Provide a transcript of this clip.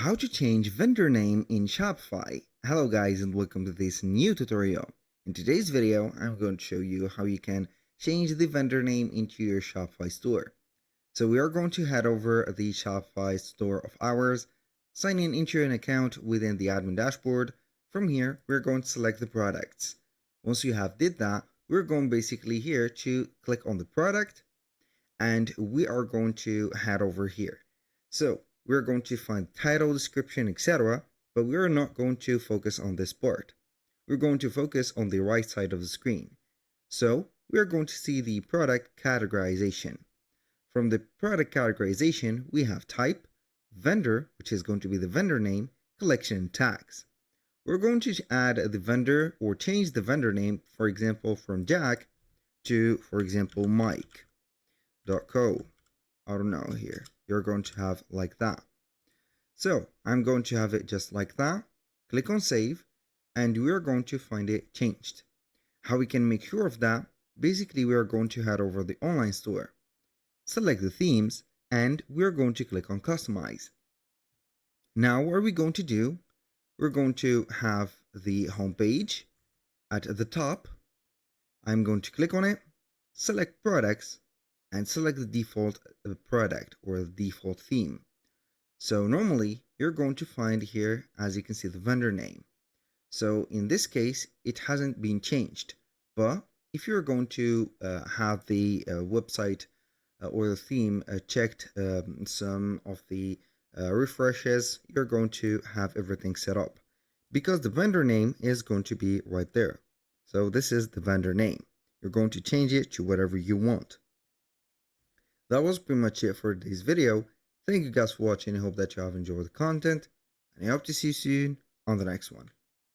How to change vendor name in Shopify. Hello guys and welcome to this new tutorial. In today's video, I'm going to show you how you can change the vendor name into your Shopify store. So we are going to head over the Shopify store of ours, sign in into an account within the admin dashboard. From here, we're going to select the products. Once you have did that, we're going basically here to click on the product and we are going to head over here. So we're going to find title, description, etc. But we are not going to focus on this part. We're going to focus on the right side of the screen. So we're going to see the product categorization. From the product categorization, we have type, vendor, which is going to be the vendor name, collection, and tags. We're going to add the vendor or change the vendor name, for example, from Jack to, for example, Mike.co. I don't know here. You're going to have like that. So I'm going to have it just like that. Click on save and we're going to find it changed. How we can make sure of that? Basically, we are going to head over the online store, select the themes, and we're going to click on customize. Now what are we going to do? We're going to have the home page at the top. I'm going to click on it, select products, and select the default product or the default theme. So normally you're going to find here, as you can see, the vendor name. So in this case, it hasn't been changed. But if you're going to have the website or the theme checked some of the refreshes, you're going to have everything set up because the vendor name is going to be right there. So this is the vendor name. You're going to change it to whatever you want. That was pretty much it for today's video. Thank you guys for watching. I hope that you have enjoyed the content, and I hope to see you soon on the next one.